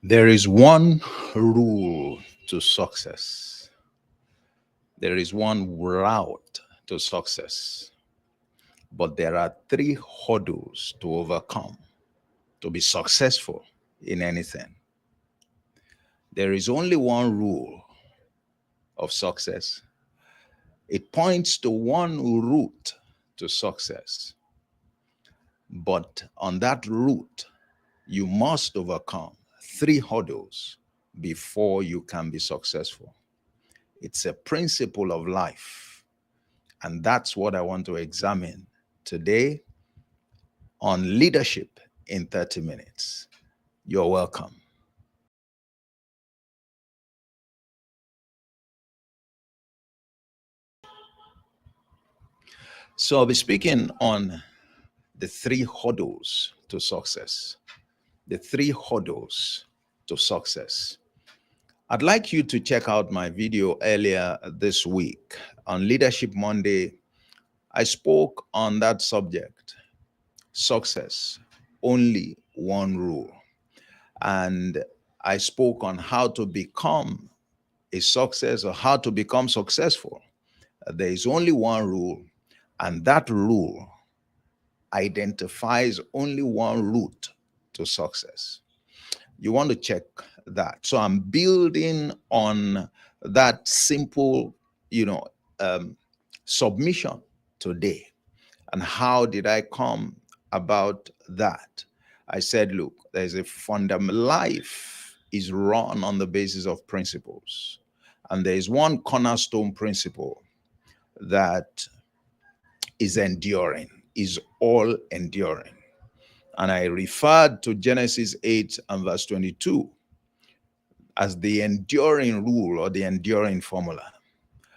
There is one rule to success. There is one route to success. But there are three hurdles to overcome to be successful in anything. There is only one rule of success. It points to one route to success. But on that route, you must overcome three hurdles before you can be successful. It's a principle of life. And that's what I want to examine today on Leadership in 30 Minutes. You're welcome. So I'll be speaking on the three hurdles to success. The three hurdles to success. I'd like you to check out my video earlier this week on Leadership Monday. I spoke on that subject, success, only one rule. And I spoke on how to become a success or how to become successful. There is only one rule, and that rule identifies only one route to success. You want to check that. So I'm building on that simple, submission today. And how did I come about that? I said, look, there's a fundamental life is run on the basis of principles. And there is one cornerstone principle that is enduring, is all enduring. And I referred to Genesis 8 and verse 22 as the enduring rule or the enduring formula.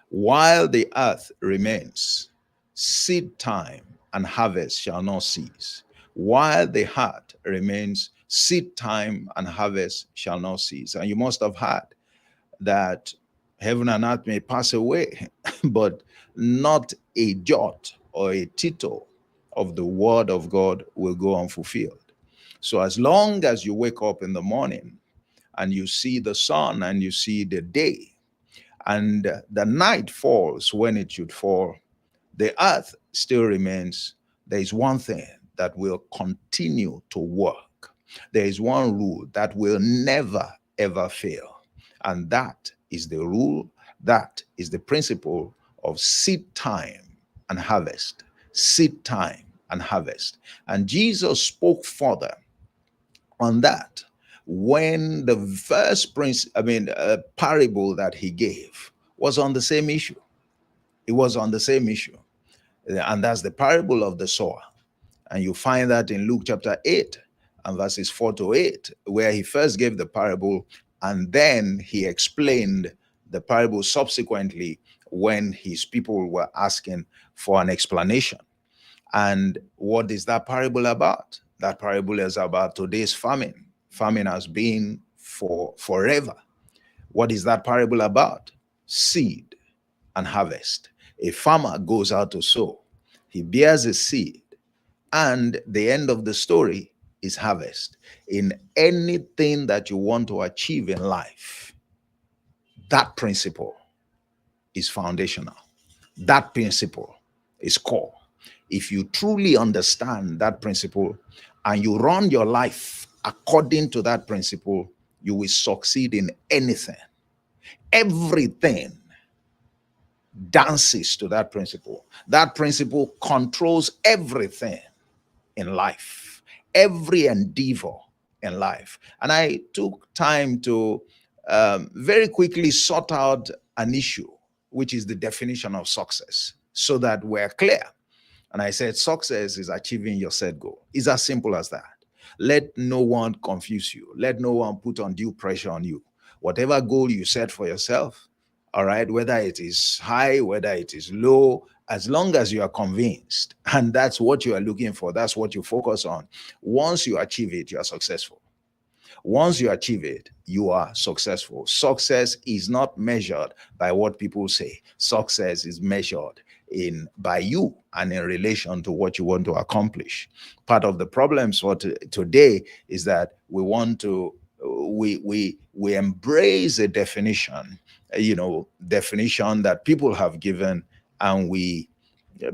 While the earth remains, seed time and harvest shall not cease. While the heart remains, seed time and harvest shall not cease. And you must have heard that heaven and earth may pass away, but not a jot or a tittle of the word of God will go unfulfilled. So as long as you wake up in the morning and you see the sun and you see the day, and the night falls when it should fall, the earth still remains. There is one thing that will continue to work. There is one rule that will never, ever fail. And that is the rule, that is the principle of seed time and harvest. Seed time and harvest. And Jesus spoke further on that when the first parable that he gave was on the same issue. It was on the same issue. And that's the parable of the sower. And you find that in Luke chapter 8 and verses 4 to 8, where he first gave the parable and then he explained the parable subsequently when his people were asking for an explanation. And what is that parable about? That parable is about today's famine. Famine has been for forever. What is that parable about? Seed and harvest. A farmer goes out to sow. He bears a seed, and the end of the story is harvest. In anything that you want to achieve in life, that principle is foundational. That principle is core. If you truly understand that principle and you run your life according to that principle, you will succeed in anything. Everything dances to that principle. That principle controls everything in life, every endeavor in life. And I took time to very quickly sort out an issue, which is the definition of success, so that we're clear. And I said, success is achieving your set goal. It's as simple as that. Let no one confuse you. Let no one put undue pressure on you. Whatever goal you set for yourself, all right, whether it is high, whether it is low, as long as you are convinced, and that's what you are looking for, that's what you focus on. Once you achieve it, you are successful. Once you achieve it, you are successful. Success is not measured by what people say. Success is measured by you and in relation to what you want to accomplish. Part of the problems for today is that we want to we embrace a definition, definition that people have given, and we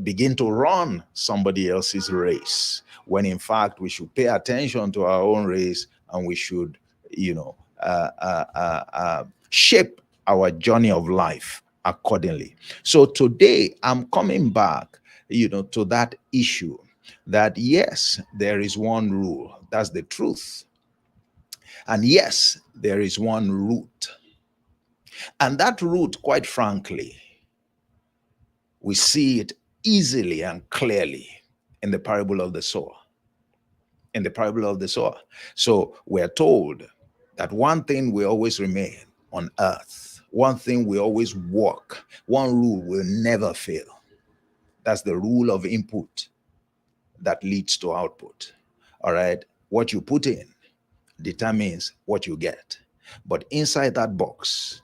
begin to run somebody else's race, when in fact we should pay attention to our own race, and we should, shape our journey of life accordingly. So today I'm coming back, to that issue, that yes, there is one rule. That's the truth. And yes, there is one root. And that root, quite frankly, we see it easily and clearly in the parable of the sower. In the parable of the sower. So we're told that one thing will always remain on earth. One thing will always work. One rule will never fail. That's the rule of input that leads to output. All right. What you put in determines what you get. But inside that box,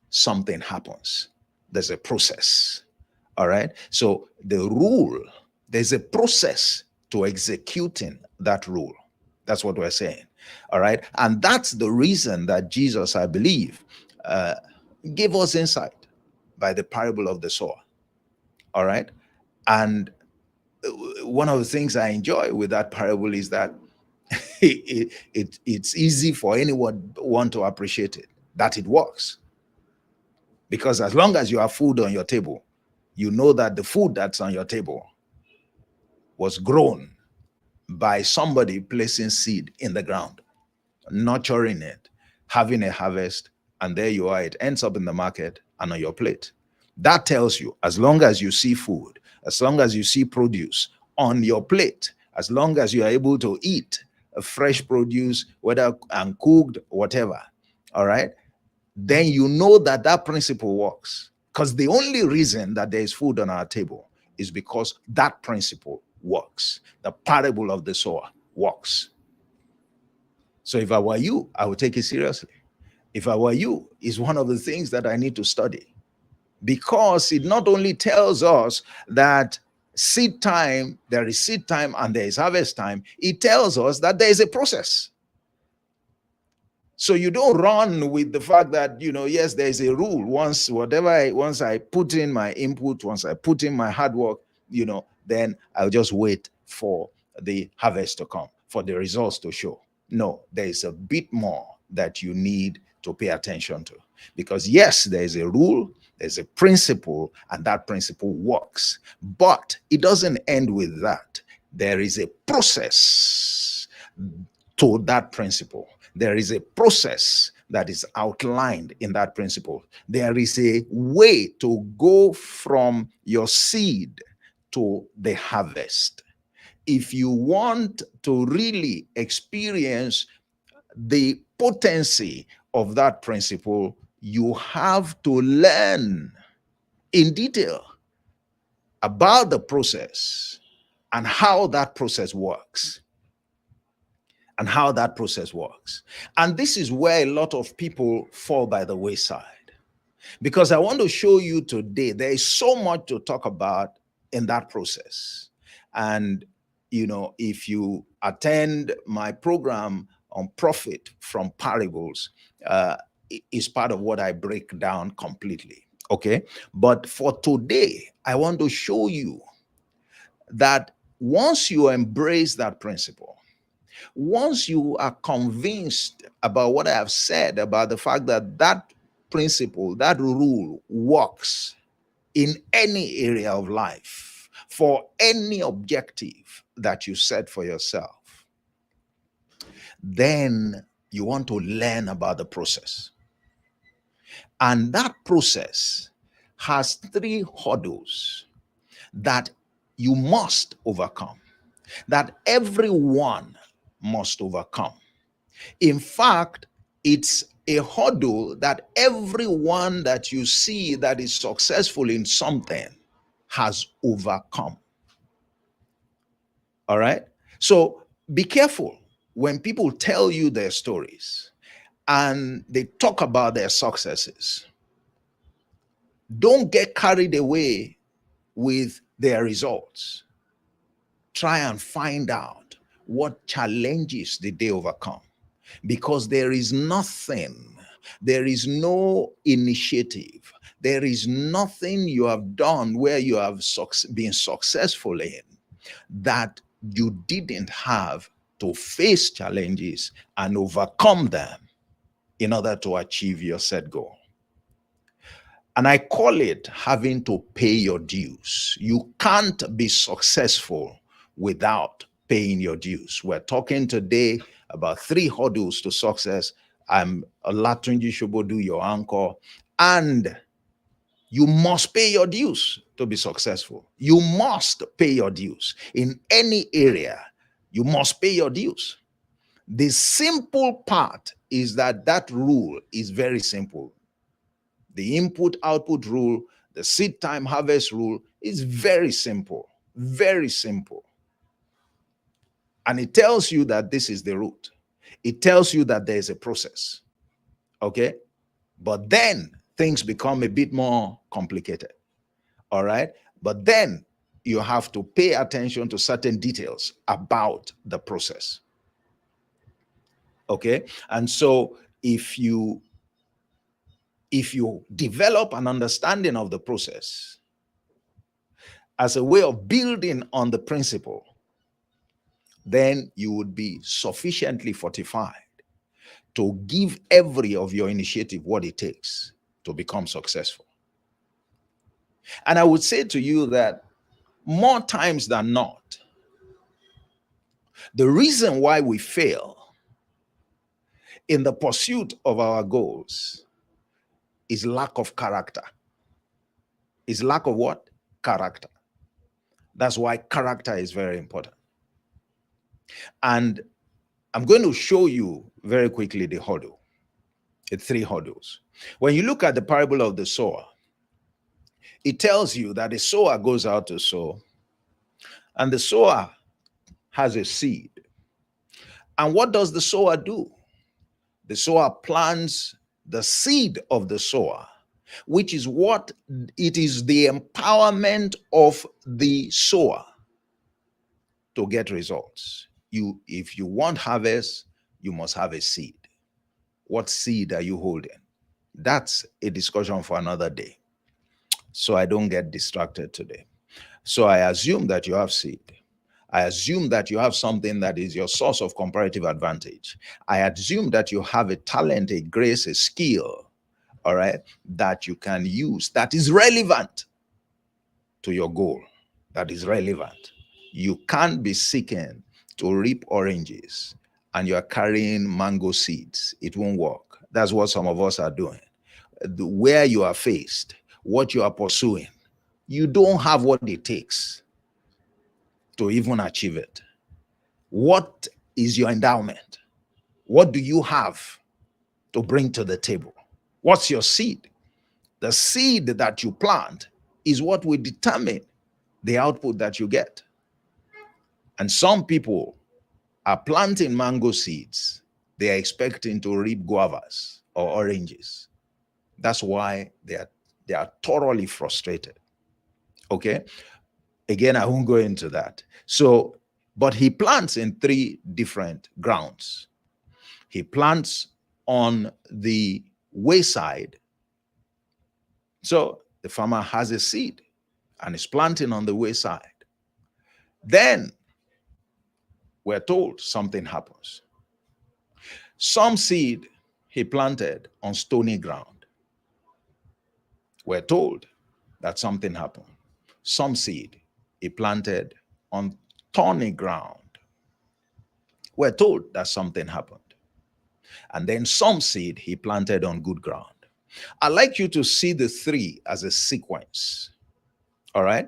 something happens. There's a process. All right. So the rule, there's a process to executing that rule. That's what we're saying. All right. And that's the reason that Jesus, I believe, gave us insight by the parable of the sower. All right. And one of the things I enjoy with that parable is that it's easy for anyone to appreciate it, that it works. Because as long as you have food on your table, you know that the food that's on your table was grown by somebody placing seed in the ground, nurturing it, having a harvest, and there you are. It ends up in the market and on your plate. That tells you, as long as you see food, as long as you see produce on your plate, as long as you are able to eat a fresh produce, whether uncooked, whatever, all right, then you know that that principle works. Because the only reason that there is food on our table is because that principle works. The parable of the sower works. So if I were you, I would take it seriously. If I were you, it's one of the things that I need to study, because it not only tells us that seed time, there is seed time and there is harvest time, it tells us that there is a process. So you don't run with the fact that, yes, there's a rule. Once I put in my input, once I put in my hard work, then I'll just wait for the harvest to come, for the results to show. No, there is a bit more that you need to pay attention to. Because yes, there's a rule, there's a principle, and that principle works. But it doesn't end with that. There is a process to that principle. There is a process that is outlined in that principle. There is a way to go from your seed to the harvest. If you want to really experience the potency of that principle, you have to learn in detail about the process and how that process works. And how that process works. And this is where a lot of people fall by the wayside. Because I want to show you today, there is so much to talk about in that process. And, if you attend my program on profit from parables, is part of what I break down completely. Okay. But for today, I want to show you that once you embrace that principle, once you are convinced about what I have said about the fact that that principle, that rule works in any area of life for any objective that you set for yourself, then you want to learn about the process. And that process has 3 hurdles that you must overcome, that everyone must overcome. In fact, it's a hurdle that everyone that you see that is successful in something has overcome. All right? So be careful when people tell you their stories and they talk about their successes. Don't get carried away with their results. Try and find out what challenges did they overcome. because there is nothing, there is no initiative, there is nothing you have done where you have been successful in that you didn't have to face challenges and overcome them in order to achieve your set goal. And I call it having to pay your dues. You can't be successful without paying your dues. We're talking today about 3 hurdles to success. I'm Olatunji Shobodu, your anchor, and you must pay your dues to be successful. You must pay your dues in any area. You must pay your dues. The simple part is that rule is very simple. The input-output rule, the seed time harvest rule is very simple, very simple. And it tells you that this is the route. It tells you that there is a process, okay? But then things become a bit more complicated, all right? But then you have to pay attention to certain details about the process, okay? And so if you develop an understanding of the process as a way of building on the principle, then you would be sufficiently fortified to give every of your initiative what it takes to become successful. And I would say to you that more times than not, the reason why we fail in the pursuit of our goals is lack of character. Is lack of what? Character. That's why character is very important. And I'm going to show you very quickly the 3 hurdles. When you look at the parable of the sower, it tells you that the sower goes out to sow, and the sower has a seed. And what does the sower do? The sower plants the seed of the sower, which is what it is, the empowerment of the sower to get results. If you want harvest, you must have a seed. What seed are you holding? That's a discussion for another day, so I don't get distracted today. So I assume that you have seed. I assume that you have something that is your source of comparative advantage. I assume that you have a talent, a grace, a skill, all right, that you can use, that is relevant to your goal, that is relevant. You can't be seeking to reap oranges and you are carrying mango seeds. It won't work. That's what some of us are doing. Where you are faced, what you are pursuing, you don't have what it takes to even achieve it. What is your endowment? What do you have to bring to the table? What's your seed? The seed that you plant is what will determine the output that you get. And some people are planting mango seeds. They are expecting to reap guavas or oranges. That's why they are thoroughly frustrated. Okay? Again, I won't go into that. So, but he plants in 3 different grounds. He plants on the wayside. So the farmer has a seed and is planting on the wayside. Then we're told something happens. Some seed he planted on stony ground. We're told that something happened. Some seed he planted on thorny ground. We're told that something happened. And then some seed he planted on good ground. I'd like you to see the 3 as a sequence. All right?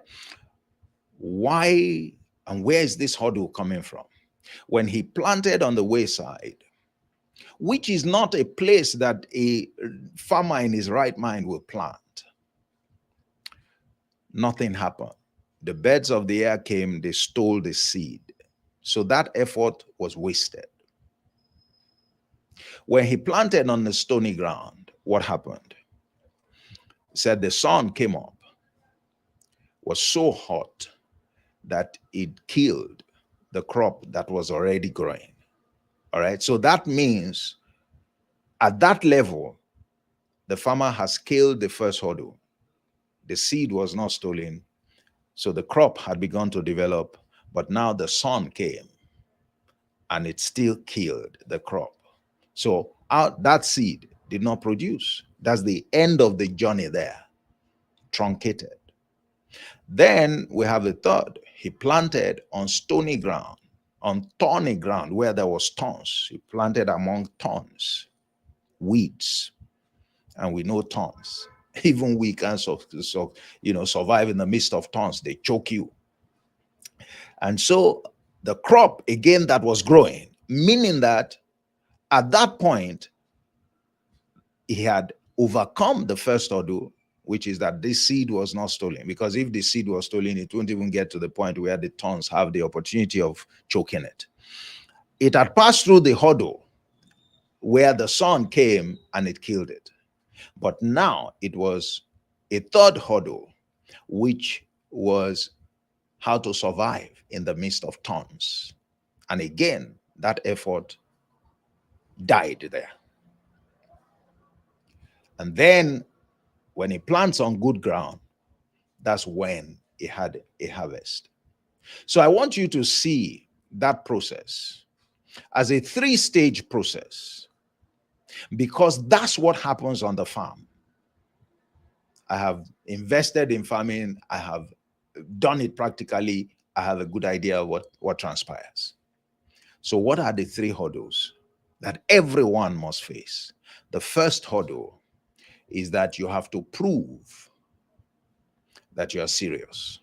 Why and where is this hurdle coming from? When he planted on the wayside, which is not a place that a farmer in his right mind will plant, nothing happened. The birds of the air came, they stole the seed. So that effort was wasted. When he planted on the stony ground, what happened? He said the sun came up, was so hot that it killed the crop that was already growing. All right. So that means at that level, the farmer has scaled the first hurdle. The seed was not stolen. So the crop had begun to develop, but now the sun came and it still killed the crop. So out that seed did not produce. That's the end of the journey there, truncated. Then we have the third. He planted on stony ground, on thorny ground where there was thorns. He planted among thorns, weeds, and we know thorns. Even we can survive in the midst of thorns. They choke you. And so the crop again that was growing, meaning that at that point he had overcome the first ordeal, which is that this seed was not stolen. Because if the seed was stolen, it wouldn't even get to the point where the thorns have the opportunity of choking it. It had passed through the hurdle where the sun came and it killed it. But now it was a third hurdle, which was how to survive in the midst of thorns. And again, that effort died there. And then when he plants on good ground, that's when he had a harvest. So I want you to see that process as a three-stage process, because that's what happens on the farm. I have invested in farming. I have done it practically. I have a good idea of what transpires. So what are the three hurdles that everyone must face? The first hurdle is that you have to prove that you are serious.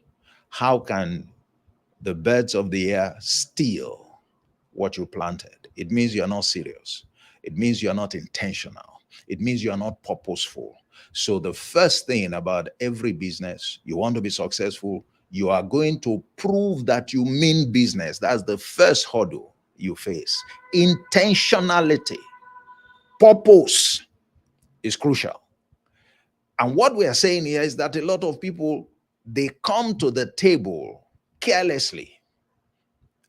How can the birds of the air steal what you planted? It means you're not serious. It means you're not intentional. It means you're not purposeful. So the first thing about every business, you want to be successful, you are going to prove that you mean business. That's the first hurdle you face. Intentionality, purpose is crucial. And what we are saying here is that a lot of people, they come to the table carelessly.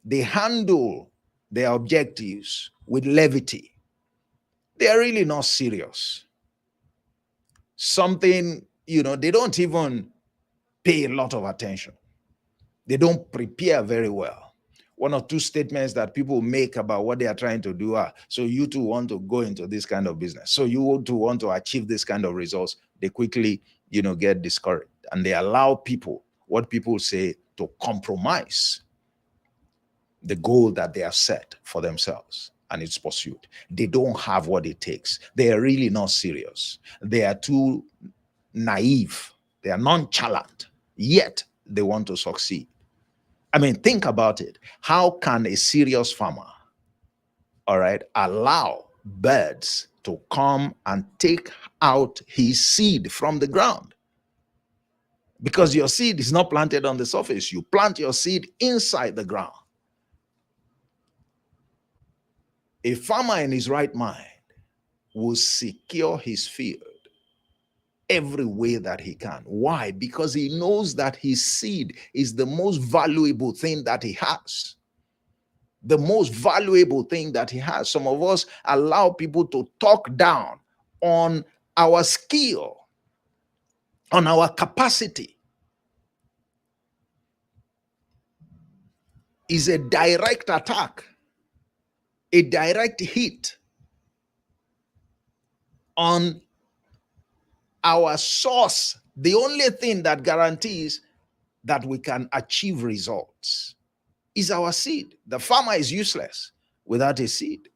They handle their objectives with levity. They are really not serious. Something, they don't even pay a lot of attention. They don't prepare very well. One or two statements that people make about what they are trying to do are, so you too want to go into this kind of business. So you too want to achieve this kind of results. They quickly, get discouraged, and they allow people, what people say, to compromise the goal that they have set for themselves and its pursuit. They don't have what it takes. They are really not serious. They are too naive. They are nonchalant, yet they want to succeed. I mean, think about it. How can a serious farmer, all right, allow birds to come and take out his seed from the ground? Because your seed is not planted on the surface. You plant your seed inside the ground. A farmer in his right mind will secure his field every way that he can. Why? Because he knows that his seed is the most valuable thing that he has. The most valuable thing that he has. Some of us allow people to talk down on our skill, on our capacity. Is a direct attack, a direct hit on our source, the only thing that guarantees that we can achieve results is our seed. The farmer is useless without a seed.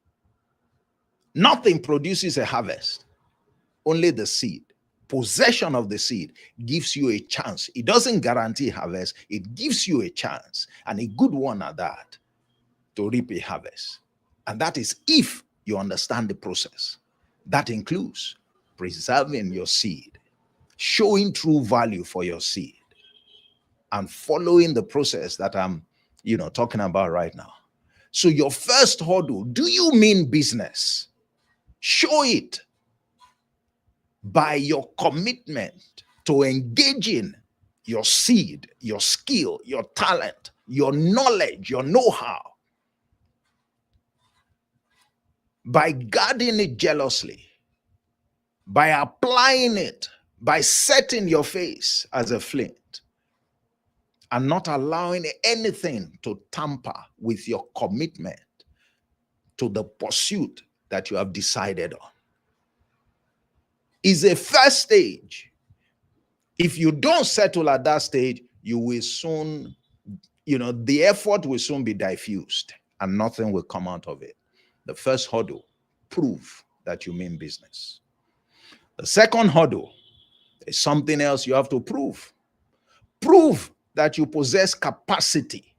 Nothing produces a harvest, only the seed. Possession of the seed gives you a chance. It doesn't guarantee harvest, it gives you a chance, and a good one at that, to reap a harvest. And that is if you understand the process. That includes preserving your seed, showing true value for your seed, and following the process that I'm, talking about right now. So your first hurdle, do you mean business? Show it by your commitment to engaging your seed, your skill, your talent, your knowledge, your know-how by guarding it jealously, by applying it, by setting your face as a flint, and not allowing anything to tamper with your commitment to the pursuit that you have decided on, is a first stage. If you don't settle at that stage, you will soon, the effort will soon be diffused and nothing will come out of it. The first hurdle, prove that you mean business. The second hurdle is something else you have to prove. Prove that you possess capacity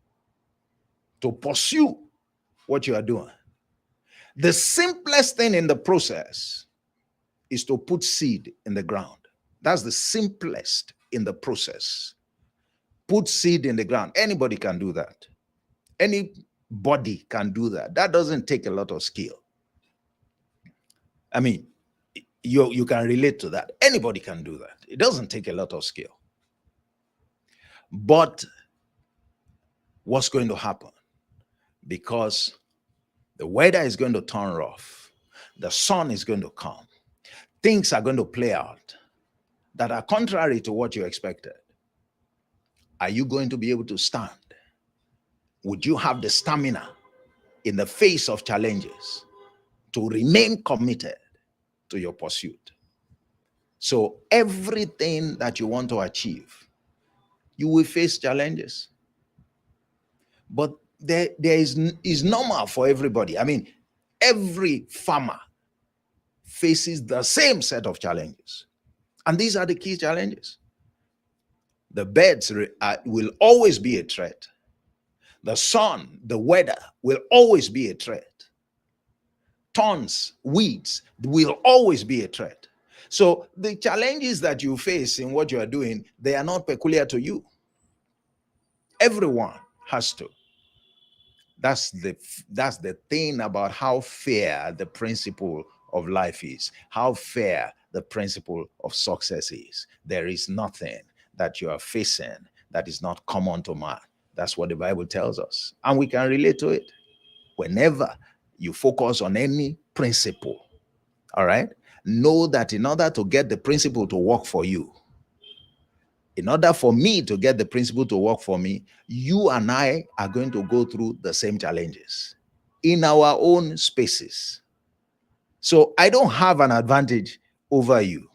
to pursue what you are doing. The simplest thing in the process is to put seed in the ground. That's the simplest in the process. Put seed in the ground. Anybody can do that. Anybody can do that. That doesn't take a lot of skill. I mean, you can relate to that. Anybody can do that. It doesn't take a lot of skill. But what's going to happen? Because the weather is going to turn rough, the sun is going to come, things are going to play out that are contrary to what you expected. Are you going to be able to stand? Would you have the stamina in the face of challenges to remain committed to your pursuit? So everything that you want to achieve, you will face challenges. But there is normal for everybody. I mean, every farmer faces the same set of challenges. And these are the key challenges. The birds will always be a threat. The sun, the weather will always be a threat. Thorns, weeds will always be a threat. So the challenges that you face in what you are doing, they are not peculiar to you. Everyone has to. That's the thing about how fair the principle of life is, how fair the principle of success is. There is nothing that you are facing that is not common to man. That's what the Bible tells us. And we can relate to it. Whenever you focus on any principle, all right, know that in order to get the principle to work for you, in order for me to get the principle to work for me, you and I are going to go through the same challenges in our own spaces. So I don't have an advantage over you,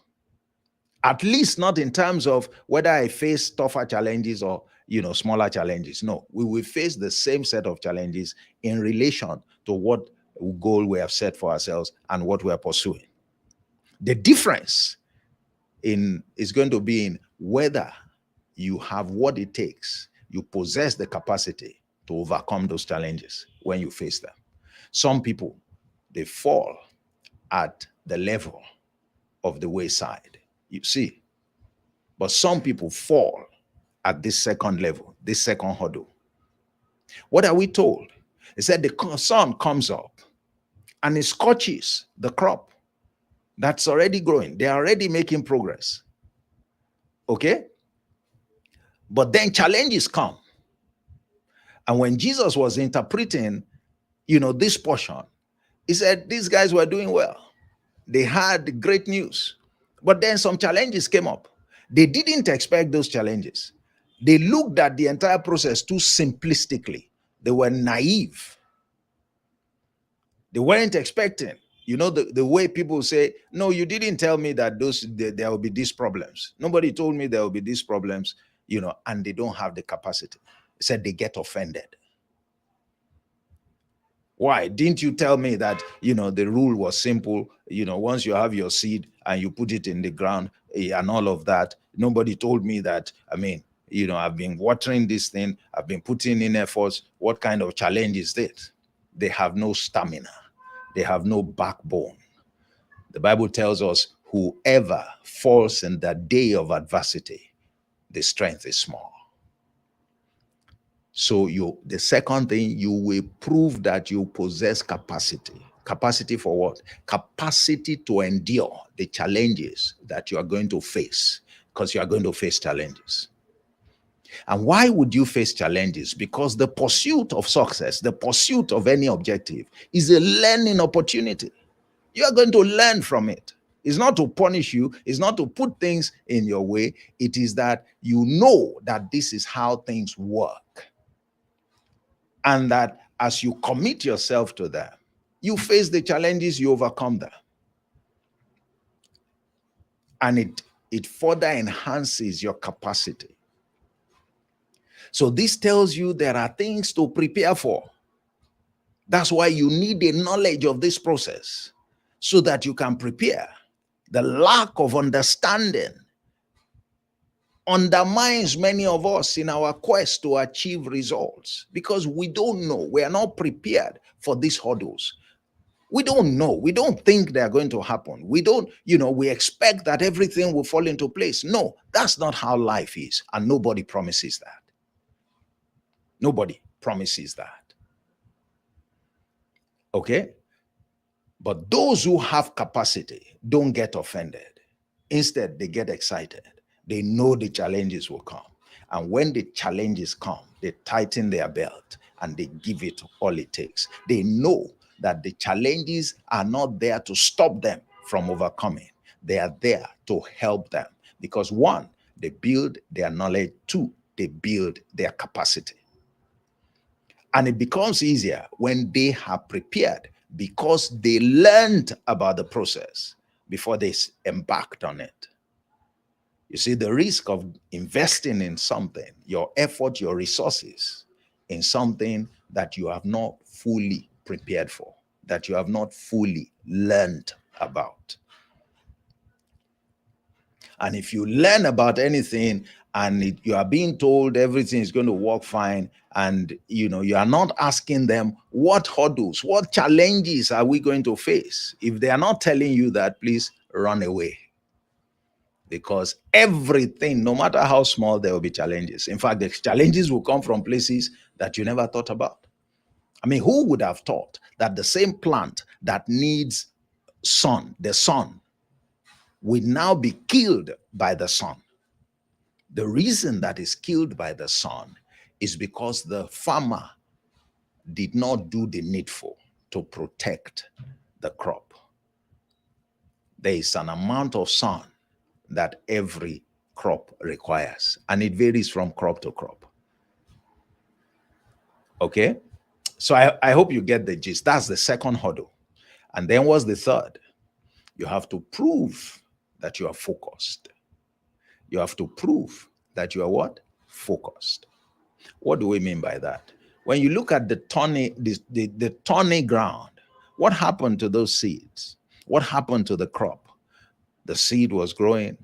at least not in terms of whether I face tougher challenges or, smaller challenges. No, we will face the same set of challenges in relation to what goal we have set for ourselves and what we are pursuing. The difference is going to be in whether you have what it takes, you possess the capacity to overcome those challenges when you face them. Some people, they fall at the level of the wayside, you see. But some people fall at this second level, this second hurdle. What are we told? It said the sun comes up and it scorches the crop that's already growing. They're already making progress. Okay? But then challenges come. And when Jesus was interpreting, this portion, he said these guys were doing well. They had great news. But then some challenges came up. They didn't expect those challenges. They looked at the entire process too simplistically. They were naive. They weren't expecting. The way people say, no, you didn't tell me that there will be these problems. Nobody told me there will be these problems, and they don't have the capacity. They said they get offended. Why? Didn't you tell me that, the rule was simple? Once you have your seed and you put it in the ground and all of that, nobody told me that. I mean, I've been watering this thing. I've been putting in efforts. What kind of challenge is this? They have no stamina. They have no backbone. The Bible tells us whoever falls in the day of adversity, the strength is small. So the second thing, you will prove that you possess capacity. Capacity for what? Capacity to endure the challenges that you are going to face, because you are going to face challenges. And why would you face challenges? Because the pursuit of success, the pursuit of any objective, is a learning opportunity. You are going to learn from it. It's not to punish you. It's not to put things in your way. It is that you know that this is how things work. And that as you commit yourself to them, you face the challenges, you overcome them. And it further enhances your capacity. So this tells you there are things to prepare for. That's why you need a knowledge of this process so that you can prepare. The lack of understanding undermines many of us in our quest to achieve results because we don't know. We are not prepared for these hurdles. We don't know. We don't think they're going to happen. We don't, we expect that everything will fall into place. No, that's not how life is. And nobody promises that. Nobody promises that. Okay? But those who have capacity don't get offended. Instead, they get excited. They know the challenges will come. And when the challenges come, they tighten their belt and they give it all it takes. They know that the challenges are not there to stop them from overcoming. They are there to help them. Because one, they build their knowledge. Two, they build their capacity. And it becomes easier when they have prepared because they learned about the process before they embarked on it. You see, the risk of investing in something, your effort, your resources, in something that you have not fully prepared for, that you have not fully learned about. And if you learn about anything and you are being told everything is going to work fine, and you are not asking them what hurdles, what challenges are we going to face, if they are not telling you that, please run away. Because everything, no matter how small, there will be challenges. In fact, the challenges will come from places that you never thought about. I mean, who would have thought that the same plant that needs sun, the sun, will now be killed by the sun? The reason that is killed by the sun is because the farmer did not do the needful to protect the crop. There is an amount of sun that every crop requires, and it varies from crop to crop. Okay? So I hope you get the gist. That's the second hurdle. And then what's the third? You have to prove that you are focused. You have to prove that you are what? Focused. What do we mean by that? When you look at the thorny ground, what happened to those seeds? What happened to the crop? The seed was growing.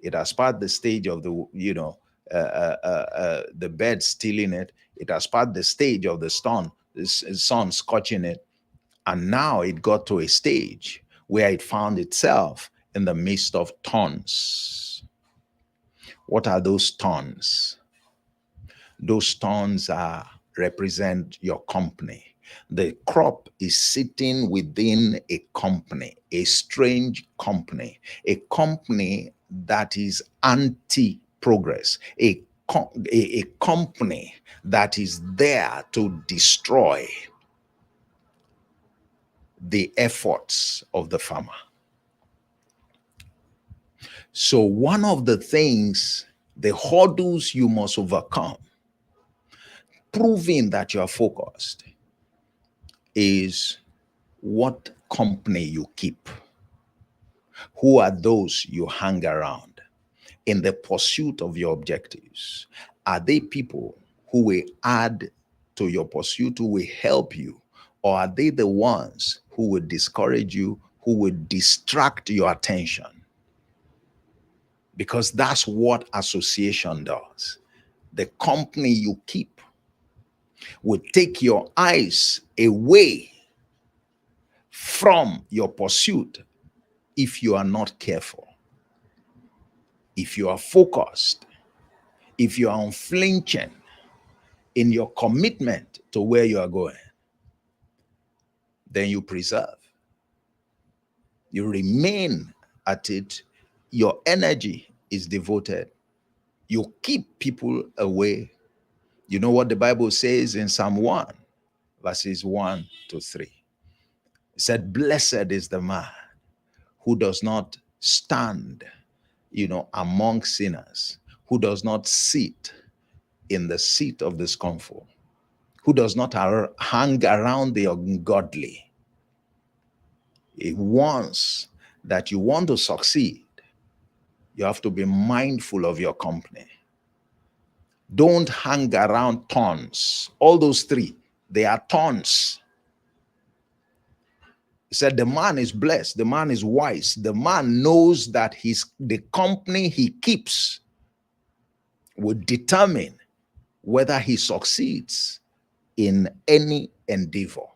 It has passed the stage of the bed stealing it. It has passed the stage of the sun scorching it. And now it got to a stage where it found itself in the midst of thorns. What are those thorns? Those thorns represent your company. The crop is sitting within a company, a strange company, a company that is anti-progress, a company that is there to destroy the efforts of the farmer. So one of the things, the hurdles you must overcome, proving that you are focused, is what company you keep. Who are those you hang around in the pursuit of your objectives? Are they people who will add to your pursuit, who will help you? Or are they the ones who will discourage you, who will distract your attention? Because that's what association does. The company you keep will take your eyes away from your pursuit if you are not careful. If you are focused, if you are unflinching in your commitment to where you are going, then you preserve. You remain at it. Your energy is devoted. You keep people away. You know what the Bible says in Psalm 1, verses 1 to 3. It said, blessed is the man who does not stand, among sinners, who does not sit in the seat of the scornful, who does not hang around the ungodly. It wants that you want to succeed, you have to be mindful of your company. Don't hang around thorns. All those three, they are thorns. He said the man is blessed, the man is wise, the man knows that the company he keeps will determine whether he succeeds in any endeavor.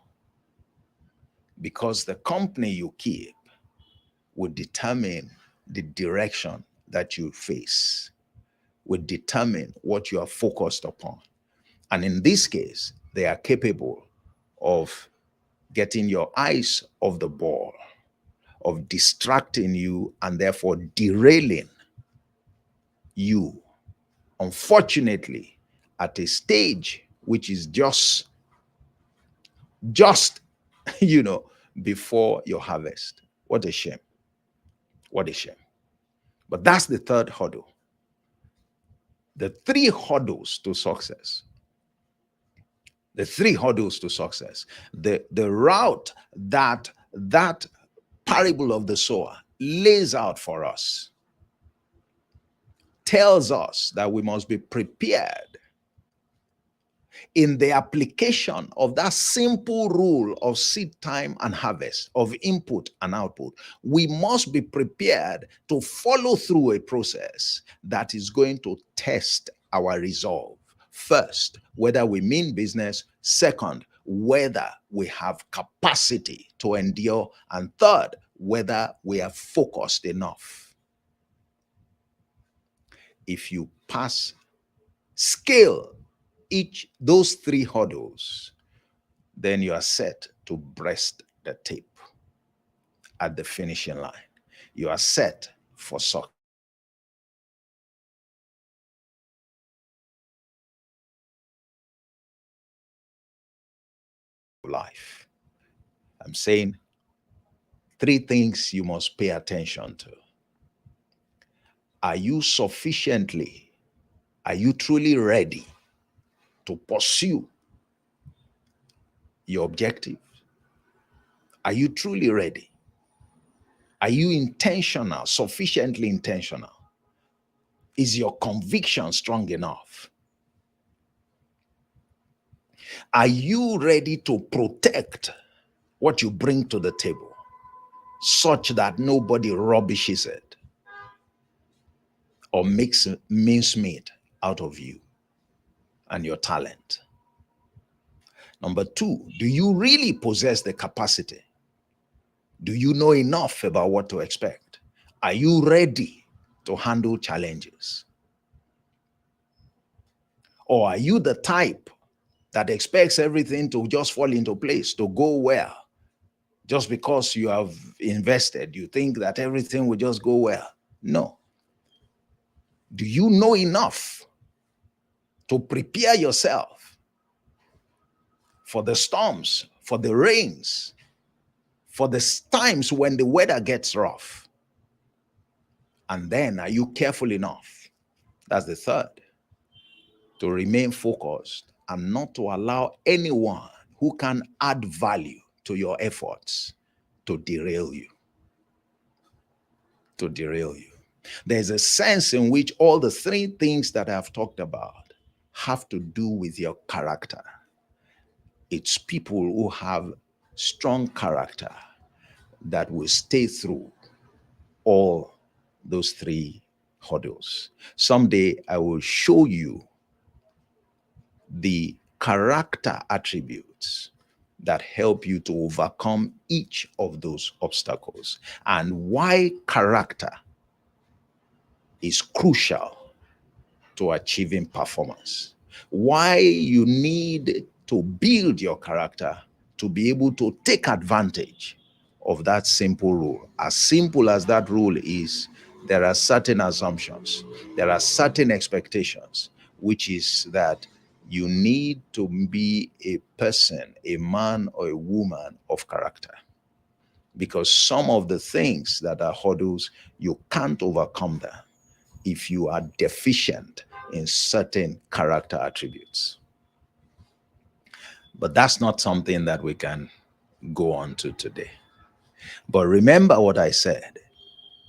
Because the company you keep will determine the direction that you face, will determine what you are focused upon. And in this case, they are capable of getting your eyes off the ball, of distracting you and therefore derailing you, unfortunately, at a stage which is just before your harvest. What a shame. What a shame. But that's the third hurdle. The three hurdles to success. The three hurdles to success. The route that parable of the sower lays out for us tells us that we must be prepared in the application of that simple rule of seed time and harvest, of input and output. We must be prepared to follow through a process that is going to test our resolve. First, whether we mean business. Second, whether we have capacity to endure. And third, whether we are focused enough. If you scale those three hurdles, then you are set to breast the tape at the finishing line. You are set for success. Life. I'm saying three things you must pay attention to. Are you truly ready to pursue your objective? Are you truly ready? Are you intentional, sufficiently intentional? Is your conviction strong enough? Are you ready to protect what you bring to the table such that nobody rubbishes it or makes mincemeat out of you and your talent? Number two, do you really possess the capacity? Do you know enough about what to expect? Are you ready to handle challenges? Or are you the type that expects everything to just fall into place, to go well? Just because you have invested, you think that everything will just go well. No. Do you know enough to prepare yourself for the storms, for the rains, for the times when the weather gets rough? And then are you careful enough? That's the third. To remain focused and not to allow anyone who can add value to your efforts to derail you. To derail you. There's a sense in which all the three things that I've talked about have to do with your character. It's people who have strong character that will stay through all those three hurdles. Someday I will show you the character attributes that help you to overcome each of those obstacles and why character is crucial to achieving performance. Why you need to build your character to be able to take advantage of that simple rule. As simple as that rule is, there are certain assumptions, there are certain expectations, which is that you need to be a person, a man or a woman of character. Because some of the things that are hurdles, you can't overcome them if you are deficient in certain character attributes. But that's not something that we can go on to today. But remember what I said.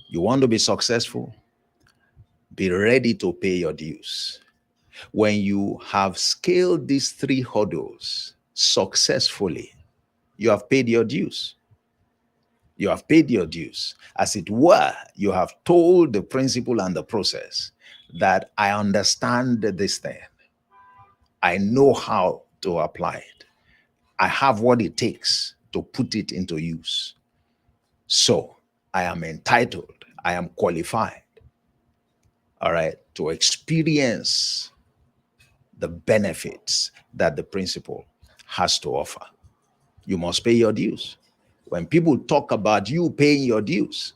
You want to be successful? Be ready to pay your dues. When you have scaled these three hurdles successfully, you have paid your dues. You have paid your dues. As it were, you have told the principle and the process that I understand this thing. I know how to apply it. I have what it takes to put it into use. So I am entitled, I am qualified, all right, to experience the benefits that the principle has to offer. You must pay your dues. When people talk about you paying your dues,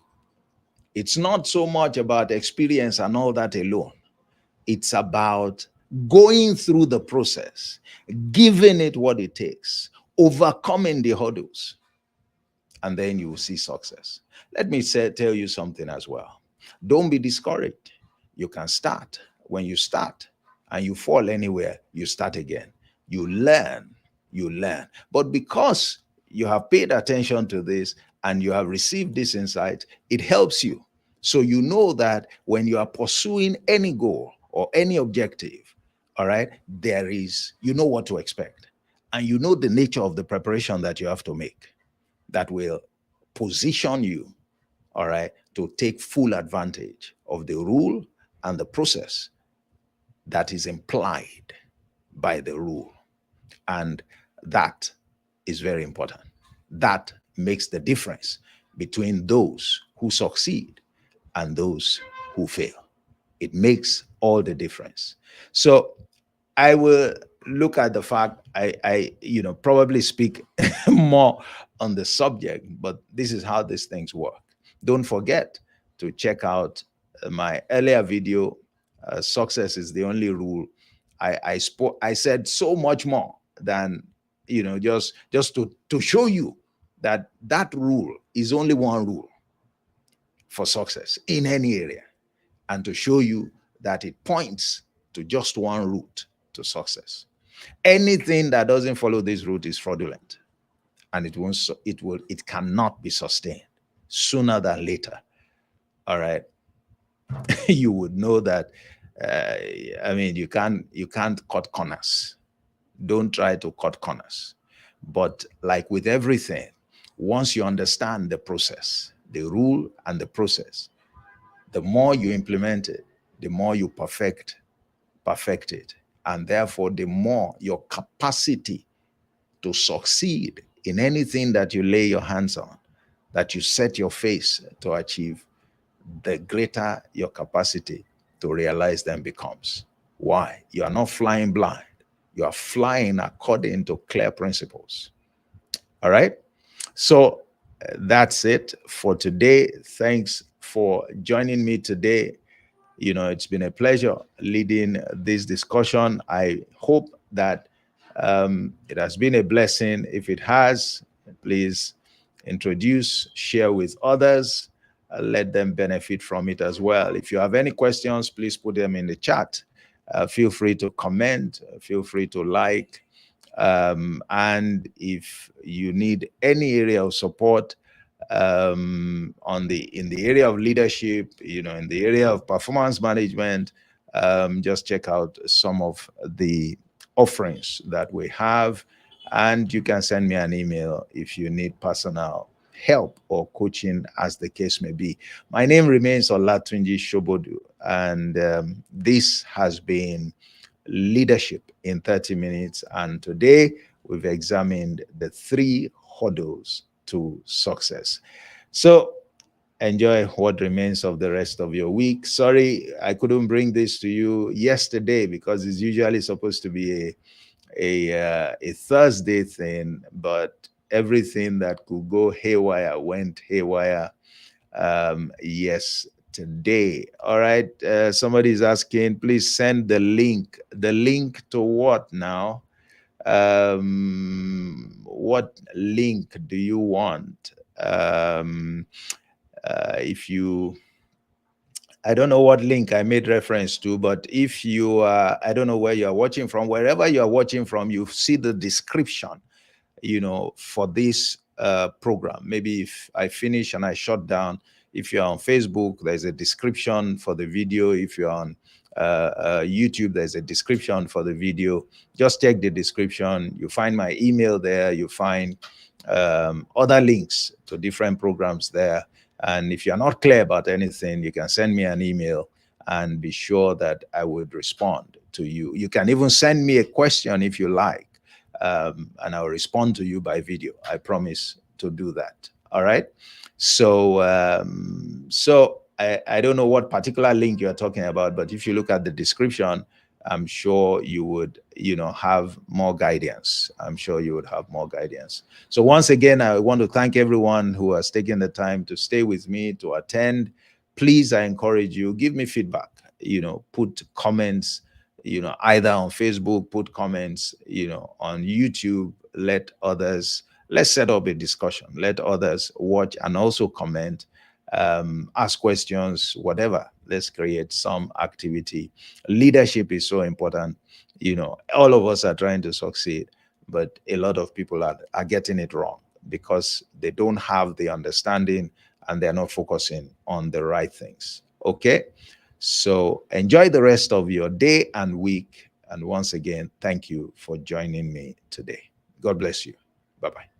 it's not so much about experience and all that alone. It's about going through the process, giving it what it takes, overcoming the hurdles, and then you will see success. Let me tell you something as well. Don't be discouraged. You can start. When you start and you fall anywhere, you start again. You learn, you learn. But because you have paid attention to this and you have received this insight, it helps you. So you know that when you are pursuing any goal or any objective, all right, you know what to expect. And you know the nature of the preparation that you have to make that will position you, all right, to take full advantage of the rule and the process that is implied by the rule. And that is very important. That makes the difference between those who succeed and those who fail. It makes all the difference. So I will look at the fact I probably speak more on the subject, but this is how these things work. Don't forget to check out my earlier video, Success is the Only Rule. I said so much more than, just to show you that that rule is only one rule for success in any area, and to show you that it points to just one route to success. Anything that doesn't follow this route is fraudulent, and it cannot be sustained. Sooner than later, all right, you would know that. You can't cut corners. Don't try to cut corners. But like with everything, once you understand the process, the rule and the process, the more you implement it, the more you perfect it. And therefore, the more your capacity to succeed in anything that you lay your hands on, that you set your face to achieve, the greater your capacity to realize them becomes. Why? You are not flying blind. You are flying according to clear principles. All right? So that's it for today. Thanks for joining me today. It's been a pleasure leading this discussion. I hope that it has been a blessing. If it has, please introduce, share with others, let them benefit from it as well. If you have any questions, please put them in the chat. Feel free to comment, feel free to like. And if you need any area of support, in the area of leadership, in the area of performance management, just check out some of the offerings that we have, and you can send me an email if you need personal help or coaching, as the case may be. My name remains Olatunji Shobodu, and this has been Leadership in 30 Minutes, and today we've examined the 3 hurdles to success. So enjoy what remains of the rest of your week. Sorry I couldn't bring this to you yesterday because it's usually supposed to be a Thursday thing, but everything that could go haywire went haywire yesterday. today. All right. Somebody is asking, please send the link. The link to what now? What link do you want? If you, I don't know what link I made reference to, but if you, I don't know where you are watching from, wherever you are watching from, you see the description, for this program. Maybe if I finish and I shut down, if you're on Facebook, there's a description for the video. If you're on YouTube, there's a description for the video. Just check the description. You find my email there. You find other links to different programs there. And if you're not clear about anything, you can send me an email and be sure that I would respond to you. You can even send me a question if you like, and I'll respond to you by video. I promise to do that. All right. So, I don't know what particular link you're talking about, but if you look at the description, I'm sure you would, have more guidance. I'm sure you would have more guidance. So once again, I want to thank everyone who has taken the time to stay with me, to attend. Please, I encourage you, give me feedback, put comments, either on Facebook, put comments, on YouTube, let's set up a discussion. Let others watch and also comment, ask questions, whatever. Let's create some activity. Leadership is so important. All of us are trying to succeed, but a lot of people are getting it wrong because they don't have the understanding and they're not focusing on the right things. Okay. So enjoy the rest of your day and week. And once again, thank you for joining me today. God bless you. Bye-bye.